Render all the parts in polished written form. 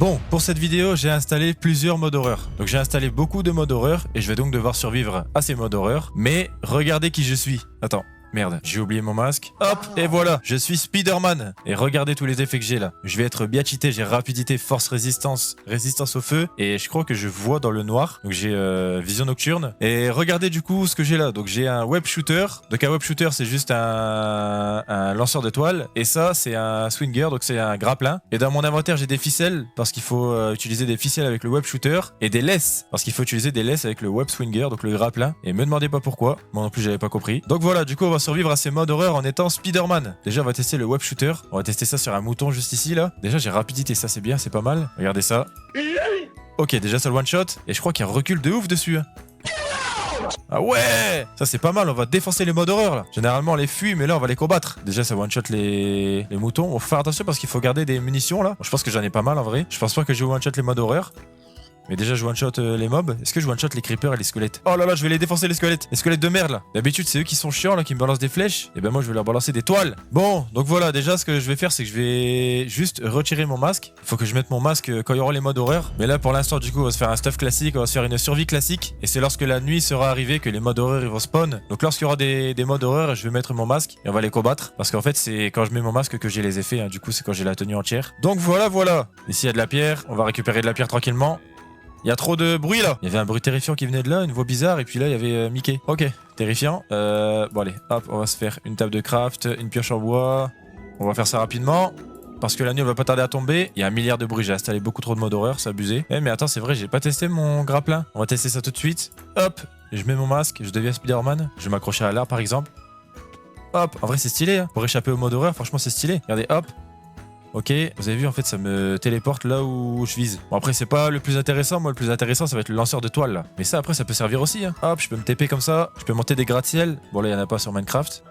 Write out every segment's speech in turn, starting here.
Bon, pour cette vidéo, j'ai installé plusieurs modes horreur. Donc j'ai installé beaucoup de modes horreur et je vais donc devoir survivre à ces modes horreur. Mais regardez qui je suis. Attends. Merde, j'ai oublié mon masque. Hop, et voilà, je suis Spider-Man. Et regardez tous les effets que j'ai là. Je vais être bien cheaté, j'ai rapidité, force, résistance, résistance au feu. Et je crois que je vois dans le noir. Donc j'ai vision nocturne. Et regardez du coup ce que j'ai là. Donc j'ai un web shooter. Donc un web shooter, c'est juste un lanceur de toile. Et ça, c'est un swinger, donc c'est un grappin. Et dans mon inventaire, j'ai des ficelles, parce qu'il faut utiliser des ficelles avec le web shooter. Et des laisses, parce qu'il faut utiliser des laisses avec le web swinger, donc le grappin. Et me demandez pas pourquoi. Moi non plus, j'avais pas compris. Donc voilà, du coup, on va survivre à ces modes horreur en étant Spider-Man. Déjà, on va tester le web shooter. On va tester ça sur un mouton juste ici, là. Déjà, j'ai rapidité, ça c'est bien, c'est pas mal. Regardez ça. Ok, déjà, ça le one shot. Et je crois qu'il y a un recul de ouf dessus. Hein. Ah ouais! Ça c'est pas mal, on va défoncer les modes horreur là. Généralement on les fuit, mais là on va les combattre. Déjà ça one shot les moutons. On faut faire attention parce qu'il faut garder des munitions là. Bon, je pense que j'en ai pas mal en vrai. Je pense pas que je one shot les modes horreur. Mais déjà je one shot les mobs. Est-ce que je one shot les creepers et les squelettes? Oh là là, je vais les défoncer les squelettes. Les squelettes de merde là. D'habitude c'est eux qui sont chiants là, qui me balancent des flèches. Et ben moi je vais leur balancer des toiles. Bon, donc voilà, déjà ce que je vais faire c'est que je vais juste retirer mon masque. Il faut que je mette mon masque quand il y aura les modes horreur. Mais là pour l'instant du coup on va se faire un stuff classique, on va se faire une survie classique. Et c'est lorsque la nuit sera arrivée que les modes horreur ils vont spawn. Donc lorsqu'il y aura des modes horreur, je vais mettre mon masque et on va les combattre. Parce qu'en fait c'est quand je mets mon masque que j'ai les effets. Hein. Du coup c'est quand j'ai la tenue entière. Donc voilà, voilà. Ici il y a de la pierre. On va récupérer de la pierre tranquillement. Il y a trop de bruit là. Il y avait un bruit terrifiant qui venait de là, une voix bizarre, et puis là il y avait Mickey. Ok, terrifiant. Bon allez, hop, on va se faire une table de craft, une pioche en bois. On va faire ça rapidement. Parce que la nuit elle va pas tarder à tomber. Il y a un milliard de bruits, j'ai installé beaucoup trop de mode horreur, c'est abusé. Mais attends, c'est vrai, j'ai pas testé mon grappin. On va tester ça tout de suite. Hop, je mets mon masque, je deviens Spider-Man. Je vais m'accrocher à l'arbre par exemple. Hop, en vrai c'est stylé, hein. Pour échapper au mode horreur, franchement c'est stylé. Regardez, hop. Ok, vous avez vu en fait ça me téléporte là où je vise. Bon après c'est pas le plus intéressant, moi le plus intéressant ça va être le lanceur de toile là. Mais ça après ça peut servir aussi hein. Hop, je peux me TP comme ça, je peux monter des gratte-ciel. Bon là il y en a pas sur Minecraft.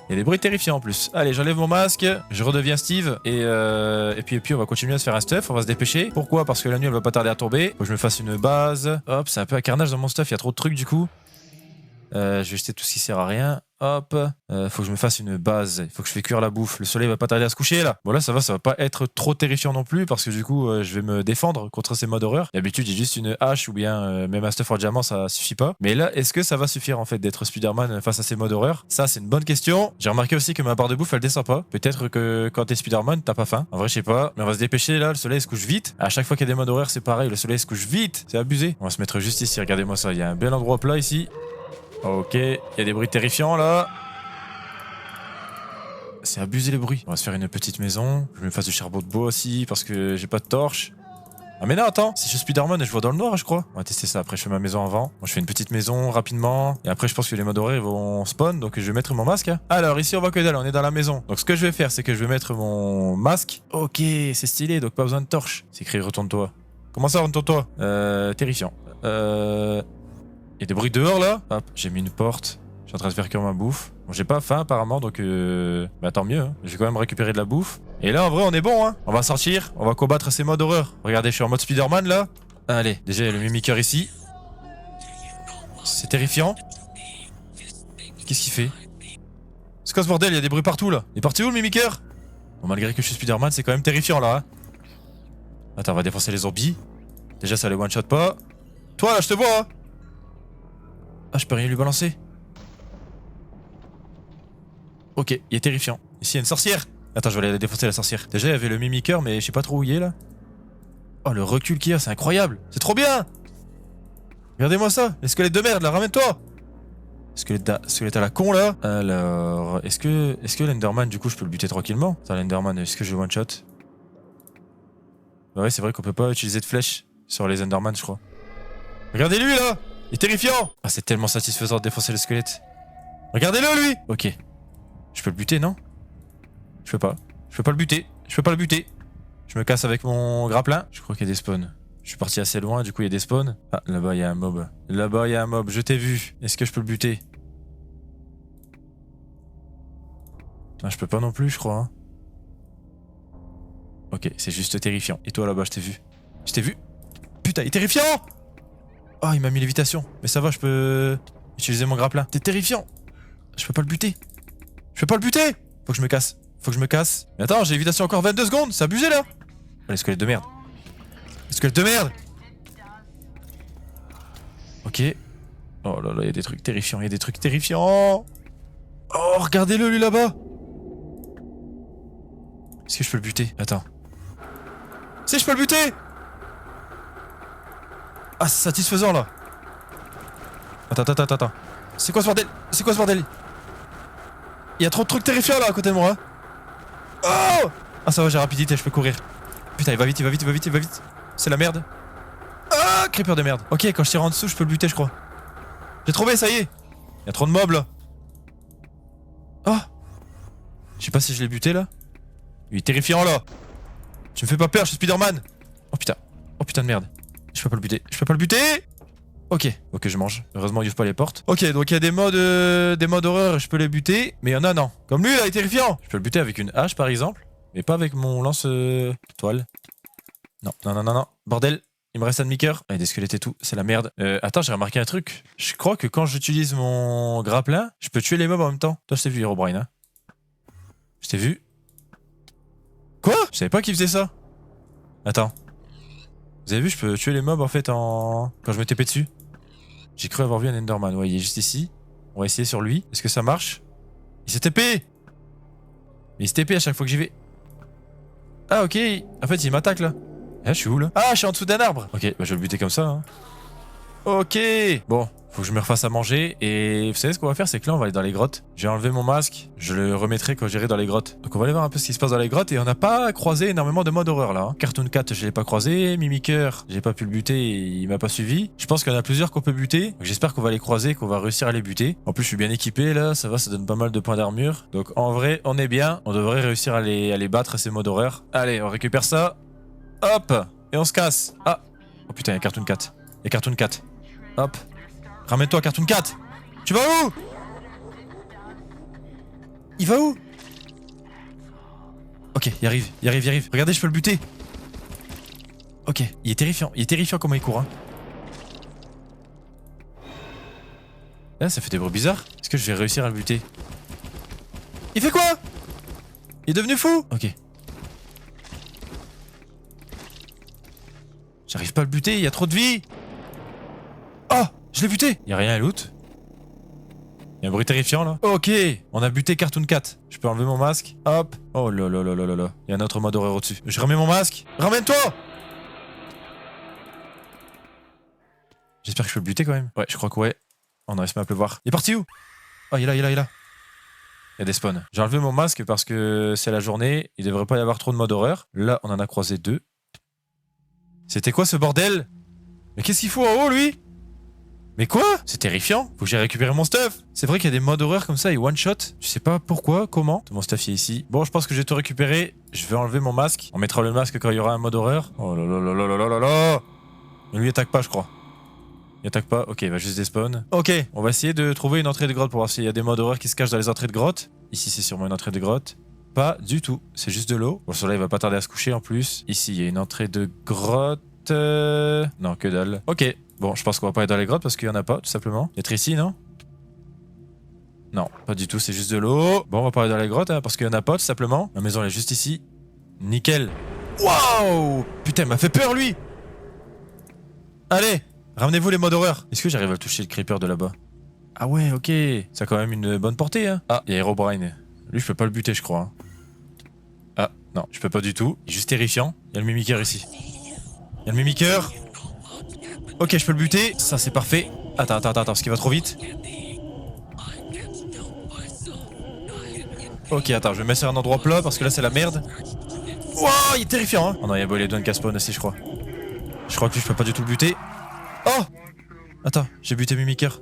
Il y a des bruits terrifiants en plus. Allez, j'enlève mon masque, je redeviens Steve et puis on va continuer à se faire un stuff, on va se dépêcher. Pourquoi? Parce que la nuit elle va pas tarder à tomber. Faut que je me fasse une base. Hop, c'est un peu un carnage dans mon stuff, il y a trop de trucs du coup. Je vais jeter tout ce qui sert à rien. Hop, faut que je me fasse une base. Il faut que je fais cuire la bouffe. Le soleil va pas tarder à se coucher là. Bon là ça va pas être trop terrifiant non plus parce que du coup je vais me défendre contre ces modes horreur. D'habitude j'ai juste une hache ou bien même un stuff en diamant, ça suffit pas. Mais là est-ce que ça va suffire en fait d'être Spider-Man face à ces modes horreur? Ça c'est une bonne question. J'ai remarqué aussi que ma barre de bouffe elle descend pas. Peut-être que quand t'es Spider-Man t'as pas faim. En vrai je sais pas. Mais on va se dépêcher là. Le soleil se couche vite. À chaque fois qu'il y a des modes horreur c'est pareil. Le soleil se couche vite. C'est abusé. On va se mettre juste ici. Regardez-moi ça. Il y a un bel endroit plat ici. Ok, il y a des bruits terrifiants là. C'est abusé les bruits. On va se faire une petite maison. Je me fasse du charbon de bois aussi parce que j'ai pas de torche. Ah mais non attends, si je suis Spider-Man je vois dans le noir je crois. On va tester ça, après je fais ma maison avant. Moi je fais une petite maison rapidement. Et après je pense que les modes horreur vont spawn. Donc je vais mettre mon masque hein. Alors ici on voit que dalle, on est dans la maison. Donc ce que je vais faire c'est que je vais mettre mon masque. Ok, c'est stylé, donc pas besoin de torche. C'est écrit retourne-toi. Comment ça retourne-toi? Terrifiant. Il y a des bruits dehors là. Hop, j'ai mis une porte. Je suis en train de faire cuire ma bouffe. Bon, j'ai pas faim apparemment, donc bah tant mieux. Hein. Je vais quand même récupérer de la bouffe. Et là, en vrai, on est bon. Hein. On va sortir, on va combattre ces modes horreur. Regardez, je suis en mode Spider-Man là. Allez, déjà, il y a le mimiqueur ici. C'est terrifiant. Qu'est-ce qu'il fait? C'est quoi ce bordel? Il y a des bruits partout là. Il est parti où le mimiqueur? Bon, malgré que je suis Spider-Man, c'est quand même terrifiant là. Hein. Attends, on va défoncer les zombies. Déjà, ça les one-shot pas. Toi là, je te vois. Hein. Ah, je peux rien lui balancer. Ok, il est terrifiant. Ici, il y a une sorcière. Attends, je vais aller défoncer la sorcière. Déjà, il y avait le mimiqueur, mais je sais pas trop où il est, là. Oh, le recul qu'il y a, c'est incroyable. C'est trop bien. Regardez-moi ça. Les squelettes de merde, là, ramène-toi. Squelette à la con, là. Alors, est-ce que l'Enderman, du coup, je peux le buter tranquillement? Attends, l'Enderman, est-ce que je one-shot? Ouais, c'est vrai qu'on peut pas utiliser de flèches sur les Enderman, je crois. Regardez-lui, là. Il est terrifiant. Ah, c'est tellement satisfaisant de défoncer le squelette. Regardez-le, lui. Ok. Je peux le buter, non? Je peux pas. Je peux pas le buter. Je peux pas le buter. Je me casse avec mon grappin. Je crois qu'il y a des spawns. Je suis parti assez loin, du coup il y a des spawns. Ah, là-bas il y a un mob. Là-bas il y a un mob. Je t'ai vu. Est-ce que je peux le buter? Ah, je peux pas non plus, je crois. Hein. Ok, c'est juste terrifiant. Et toi là-bas, je t'ai vu. Je t'ai vu. Putain, il est terrifiant! Oh, il m'a mis lévitation. Mais ça va, je peux utiliser mon grappin. T'es terrifiant. Je peux pas le buter. Je peux pas le buter. Faut que je me casse. Faut que je me casse. Mais attends, j'ai lévitation encore 22 secondes. C'est abusé là. Oh, les squelettes de merde. Squelette de merde. Ok. Oh là là, il y a des trucs terrifiants, il y a des trucs terrifiants. Oh, regardez-le, lui, là-bas. Est-ce que je peux le buter? Attends. Si, je peux le buter. Ah, c'est satisfaisant, là. Attends. C'est quoi ce bordel? C'est quoi ce bordel? Il y a trop de trucs terrifiants, là, à côté de moi. Hein. Oh! Ah, ça va, j'ai rapidité, je peux courir. Putain, il va vite. C'est la merde. Ah, creeper de merde. Ok, quand je tire en dessous, je peux le buter, je crois. J'ai trouvé, ça y est. Il y a trop de mobs, là. Oh! Je sais pas si je l'ai buté, là. Il est terrifiant, là. Tu me fais pas peur, je suis Spider-Man. Oh putain de merde. Je peux pas le buter. Ok, je mange. Heureusement, il ouvre pas les portes. Ok, donc il y a des modes horreur, je peux les buter. Mais il y en a, non. Comme lui, là, il est terrifiant. Je peux le buter avec une hache, par exemple. Mais pas avec mon lance-toile. Non. Bordel, il me reste un demi-cœur. Il y a des squelettes et tout, c'est la merde. Attends, j'ai remarqué un truc. Je crois que quand j'utilise mon grappin, je peux tuer les mobs en même temps. Toi, je t'ai vu, Herobrine, hein. Je t'ai vu. Quoi? Je savais pas qu'il faisait ça. Attends. Vous avez vu, je peux tuer les mobs en fait quand je me TP dessus. J'ai cru avoir vu un Enderman. Ouais, il est juste ici. On va essayer sur lui. Est-ce que ça marche? Il s'est TP. Mais il se TP à chaque fois que j'y vais. Ah, ok. En fait, il m'attaque là. Ah, je suis où là? Ah, je suis en dessous d'un arbre. Ok, bah je vais le buter comme ça. Hein. Ok. Bon, faut que je me refasse à manger. Et vous savez ce qu'on va faire, c'est que là, on va aller dans les grottes. J'ai enlevé mon masque. Je le remettrai quand j'irai dans les grottes. Donc on va aller voir un peu ce qui se passe dans les grottes. Et on n'a pas croisé énormément de modes horreur là. Hein. Cartoon Cat, je l'ai pas croisé. Mimiker, j'ai pas pu le buter. Il m'a pas suivi. Je pense qu'il y en a plusieurs qu'on peut buter. Donc j'espère qu'on va les croiser, qu'on va réussir à les buter. En plus, je suis bien équipé là. Ça va, ça donne pas mal de points d'armure. Donc en vrai, on est bien. On devrait réussir à les battre ces modes horreur. Allez, on récupère ça. Hop. Et on se casse. Ah. Oh putain, il y a Cartoon Cat. Il y a Cartoon Cat. Hop. Ramène-toi, Cartoon Cat. Tu vas où? Il va où? Ok, il arrive. Regardez, je peux le buter. Ok, il est terrifiant comment il court. Hein. Là, ça fait des bruits bizarres. Est-ce que je vais réussir à le buter? Il fait quoi? Il est devenu fou? Ok. J'arrive pas à le buter, il y a trop de vie. Oh, je l'ai buté. Il y a rien à loot. Il y a un bruit terrifiant là. Ok, on a buté Cartoon Cat. Je peux enlever mon masque. Hop. Oh là là là là là là. Il y a un autre mode horreur au-dessus. Je remets mon masque. Ramène-toi. J'espère que je peux le buter quand même. Ouais, je crois que ouais. On a réussi à pleuvoir. Il est parti où? Oh, il est là. Il y a des spawns. J'ai enlevé mon masque parce que c'est la journée. Il devrait pas y avoir trop de mode horreur. Là, on en a croisé 2. C'était quoi ce bordel? Mais qu'est-ce qu'il faut en haut lui? Mais quoi? C'est terrifiant. Faut que j'aille récupérer mon stuff. C'est vrai qu'il y a des modes horreur comme ça et one shot. Je sais pas pourquoi, comment. Tout mon stuff est ici. Bon, je pense que j'ai tout récupéré. Je vais enlever mon masque. On mettra le masque quand il y aura un mode horreur. Oh là là là là là là là là. Mais lui attaque pas, je crois. Il attaque pas. Ok, il va juste despawn. Ok, on va essayer de trouver une entrée de grotte pour voir s'il y a des modes horreur qui se cachent dans les entrées de grotte. Ici, c'est sûrement une entrée de grotte. Pas du tout. C'est juste de l'eau. Bon, le soleil va pas tarder à se coucher en plus. Ici, il y a une entrée de grotte. Non, que dalle. Ok. Bon, je pense qu'on va pas aller dans les grottes parce qu'il y en a pas, tout simplement. Être ici, non? Non, pas du tout, c'est juste de l'eau. Bon, on va pas aller dans les grottes hein, parce qu'il y en a pas, tout simplement. La maison, elle est juste ici. Nickel. Waouh! Putain, il m'a fait peur, lui! Allez, ramenez-vous les modes horreur. Est-ce que j'arrive à toucher le creeper de là-bas? Ah ouais, ok. Ça a quand même une bonne portée, hein. Ah, il y a Herobrine. Lui, je peux pas le buter, je crois. Hein. Ah, non, je peux pas du tout. Il est juste terrifiant. Il y a le mimiker ici. Il y a le mimiker. Ok, je peux le buter. Ça, c'est parfait. Attends, parce qu'il va trop vite. Ok, attends, je vais me mettre sur un endroit plat parce que là, c'est la merde. Wouah, il est terrifiant, hein. Oh non, il y a Boledon qui a spawn aussi, je crois. Je crois que lui, je peux pas du tout le buter. Oh! Attends, j'ai buté Mimiker.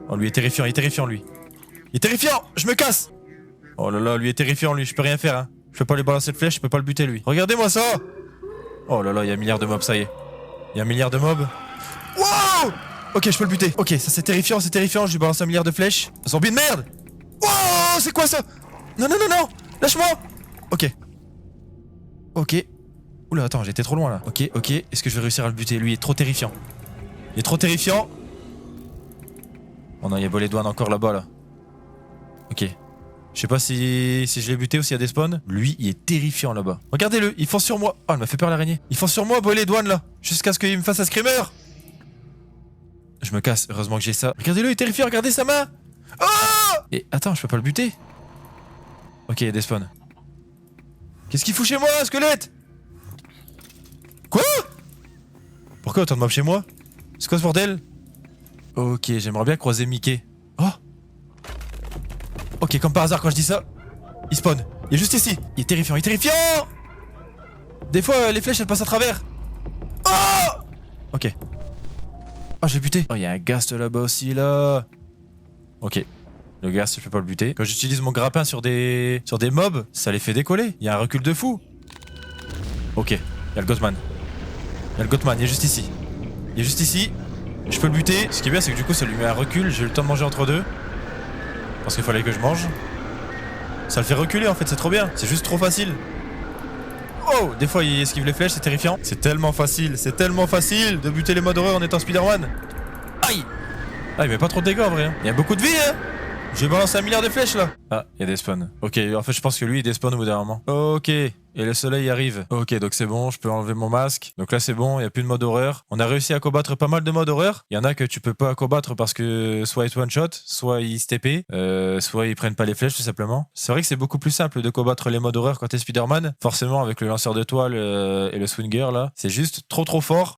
Oh, lui est terrifiant, lui. Il est terrifiant! Je me casse! Oh là là, lui est terrifiant, lui. Je peux rien faire, hein. Je peux pas lui balancer de flèche, je peux pas le buter, lui. Regardez-moi ça! Oh là là, il y a un milliard de mobs, ça y est. Il y a un milliard de mobs. Wow! Ok, je peux le buter. Ok, ça c'est terrifiant, je lui balance un milliard de flèches. Un zombie de merde! Wow! C'est quoi ça? Non! Lâche-moi! Ok. Oula, attends, j'étais trop loin là. Ok. Est-ce que je vais réussir à le buter? Lui, il est trop terrifiant. Oh non, il y a Boledouane encore là-bas là. Ok. Je sais pas si je l'ai buté ou s'il y a des spawns. Lui, il est terrifiant là-bas. Regardez-le, il fonce sur moi. Oh, elle m'a fait peur l'araignée. Il fonce sur moi, brûler les douanes là. Jusqu'à ce qu'il me fasse un screamer. Je me casse, heureusement que j'ai ça. Regardez-le, il est terrifiant, regardez sa main. Oh! Et attends, je peux pas le buter. Ok, il y a des spawns. Qu'est-ce qu'il fout chez moi, squelette? Quoi? Pourquoi autant de mobs chez moi? C'est quoi ce bordel? Ok, j'aimerais bien croiser Mickey. Oh! Ok, comme par hasard, quand je dis ça, il spawn. Il est juste ici. Il est terrifiant, il est terrifiant! Des fois, les flèches, elles passent à travers. Oh! Ok. Oh, j'ai buté. Oh, il y a un ghast là-bas aussi, là. Ok. Le ghast, je peux pas le buter. Quand j'utilise mon grappin sur des mobs, ça les fait décoller. Il y a un recul de fou. Ok. Il y a le Gothman. Il y a le Gothman, il est juste ici. Il est juste ici. Je peux le buter. Ce qui est bien, c'est que du coup, ça lui met un recul. J'ai eu le temps de manger entre deux. Parce qu'il fallait que je mange. Ça le fait reculer, en fait. C'est trop bien. C'est juste trop facile. Oh! Des fois, il esquive les flèches. C'est terrifiant. C'est tellement facile. C'est tellement facile de buter les modes horreur en étant Spider-Man. Aïe! Ah, il met pas trop de dégâts, en vrai. Hein. Il y a beaucoup de vie, hein. J'ai balancé 1 milliard de flèches là. Ah, il y a des spawns. Ok, en fait je pense que lui il despawn au bout d'un moment. Ok, et le soleil arrive. Ok, donc c'est bon, je peux enlever mon masque. Donc là c'est bon, il n'y a plus de mode horreur. On a réussi à combattre pas mal de modes horreur. Il y en a que tu peux pas combattre parce que soit ils one shot, soit ils se TP, soit ils prennent pas les flèches tout simplement. C'est vrai que c'est beaucoup plus simple de combattre les modes horreur quand t'es Spider-Man. Forcément avec le lanceur de toile et le swinger là. C'est juste trop fort.